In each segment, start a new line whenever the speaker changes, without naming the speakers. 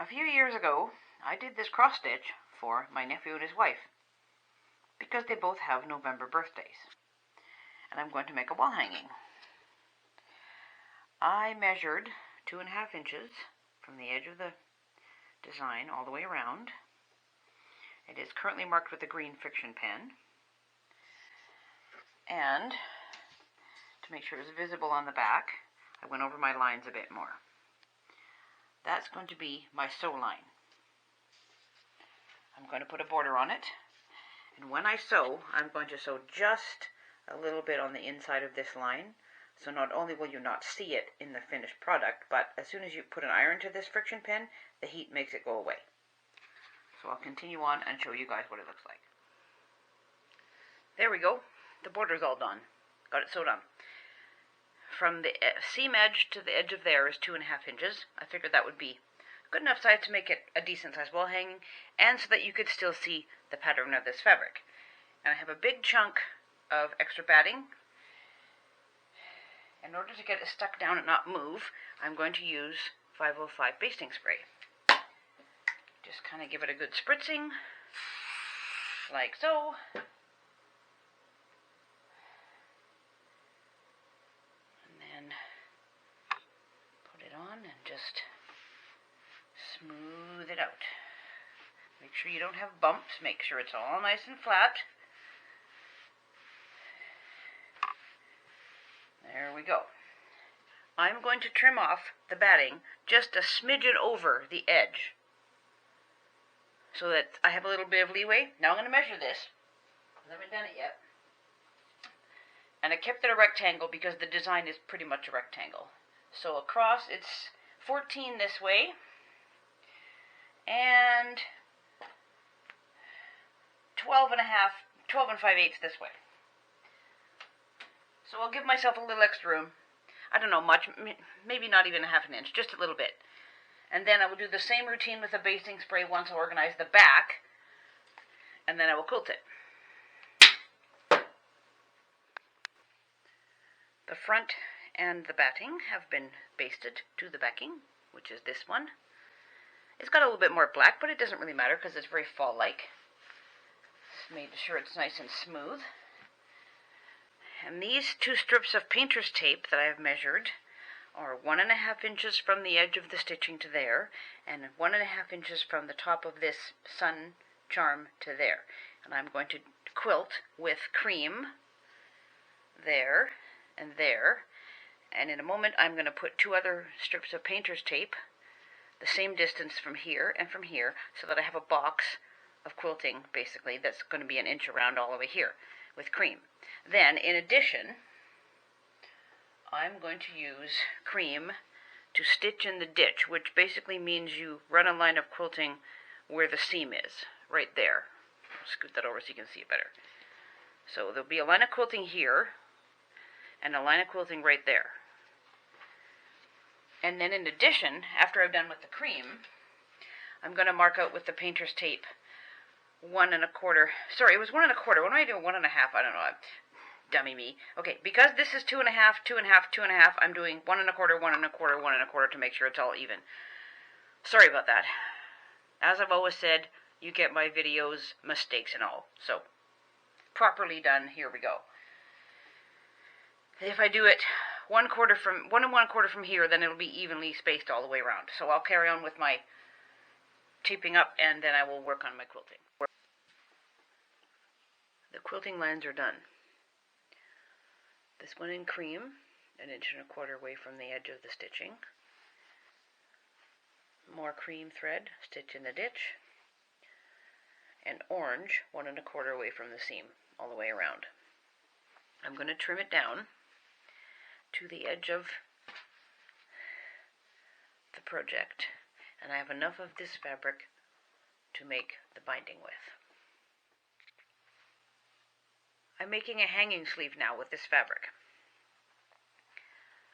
A few years ago, I did this cross stitch for my nephew and his wife because they both have November birthdays, and I'm going to make a wall hanging. I measured 2.5 inches from the edge of the design all the way around. It is currently marked with a green friction pen, and to make sure it was visible on the back, I went over my lines a bit more. That's going to be my sew line. I'm going to put a border on it, and when I sew, I'm going to sew just a little bit on the inside of this line, so not only will you not see it in the finished product, but as soon as you put an iron to this friction pen, the heat makes it go away. So I'll continue on and show you guys what it looks like. There we go. The border's all done. Got it sewed on. From the seam edge to the edge of there is 2.5 inches. I figured that would be good enough size to make it a decent size wall hanging, and so that you could still see the pattern of this fabric. And I have a big chunk of extra batting. In order to get it stuck down and not move, I'm going to use 505 basting spray. Just kind of give it a good spritzing, like so. Put it on and just smooth it out. Make sure you don't have bumps. Make sure it's all nice and flat. There we go. I'm going to trim off the batting just a smidgen over the edge so that I have a little bit of leeway. Now I'm going to measure this, because I haven't done it yet. And I kept it a rectangle because the design is pretty much a rectangle. So across, it's 14 this way, and 12 and 5/8 this way. So I'll give myself a little extra room. I don't know much, maybe not even 1/2 inch, just a little bit. And then I will do the same routine with the basting spray once I organize the back, and then I will quilt it. The front and the batting have been basted to the backing, which is this one. It's got a little bit more black, but it doesn't really matter because it's very fall-like. Just made sure it's nice and smooth. And these 2 strips of painter's tape that I have measured are 1.5 inches from the edge of the stitching to there, and 1.5 inches from the top of this sun charm to there. And I'm going to quilt with cream there and there, and in a moment I'm going to put 2 other strips of painter's tape the same distance from here and from here, so that I have a box of quilting basically that's going to be 1 inch around all the way here with cream. Then in addition, I'm going to use cream to stitch in the ditch, which basically means you run a line of quilting where the seam is, right there. I'll scoot that over so you can see it better. So there'll be a line of quilting here, and a line of quilting right there. And then in addition, after I've done with the cream, I'm going to mark out with the painter's tape 1.25. Sorry, it was 1.25. What am I doing? 1.5. I don't know. Dummy me. Okay, because this is 2.5, 2.5, 2.5, I'm doing 1.25, 1.25, 1.25 to make sure it's all even. Sorry about that. As I've always said, you get my videos, mistakes and all. So, properly done. Here we go. If I do it 1.25 from here, then it'll be evenly spaced all the way around. So I'll carry on with my taping up, and then I will work on my quilting. The quilting lines are done. This one in cream, 1.25 inches away from the edge of the stitching. More cream thread, stitch in the ditch. And orange, 1.25 away from the seam, all the way around. I'm going to trim it down to the edge of the project, and I have enough of this fabric to make the binding with. I'm making a hanging sleeve now with this fabric.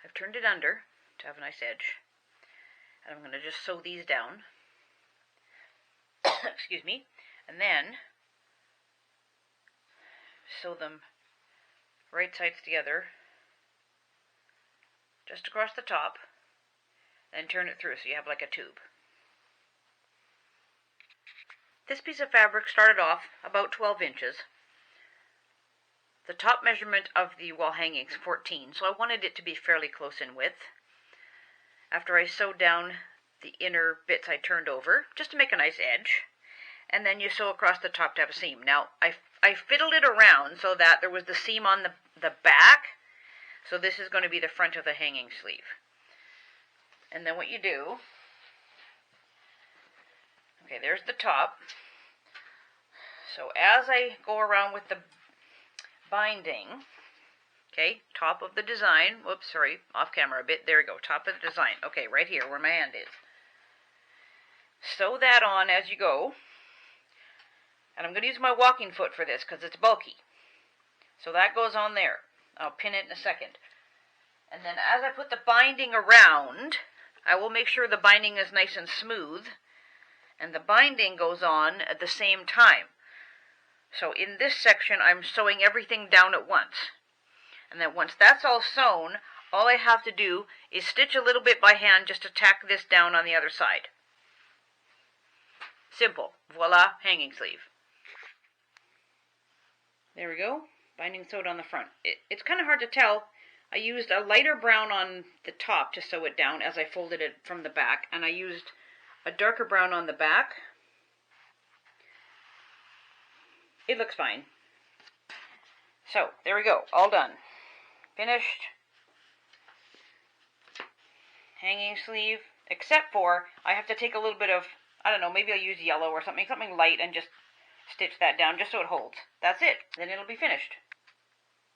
I've turned it under to have a nice edge, and I'm going to just sew these down. Excuse me. And then sew them right sides together just across the top, and turn it through so you have like a tube. This piece of fabric started off about 12 inches. The top measurement of the wall hanging is 14, so I wanted it to be fairly close in width. After I sewed down the inner bits, I turned over just to make a nice edge, and then you sew across the top to have a seam. Now, I fiddled it around so that there was the seam on the back, so this is going to be the front of the hanging sleeve. And then what you do, okay, there's the top. So as I go around with the binding, okay, top of the design, whoops, sorry, off camera a bit, there we go, top of the design, okay, right here where my hand is. Sew that on as you go, and I'm going to use my walking foot for this because it's bulky. So that goes on there. I'll pin it in a second. And then as I put the binding around, I will make sure the binding is nice and smooth, and the binding goes on at the same time. So in this section, I'm sewing everything down at once. And then once that's all sewn, all I have to do is stitch a little bit by hand just to tack this down on the other side. Simple. Voila, hanging sleeve. There we go. Binding sewed on the front. It's kind of hard to tell. I used a lighter brown on the top to sew it down as I folded it from the back, and I used a darker brown on the back. It looks fine. So, there we go. All done. Finished. Hanging sleeve. Except for, I have to take a little bit of, I don't know, maybe I'll use yellow or something light and just stitch that down just so it holds. That's it. Then it'll be finished.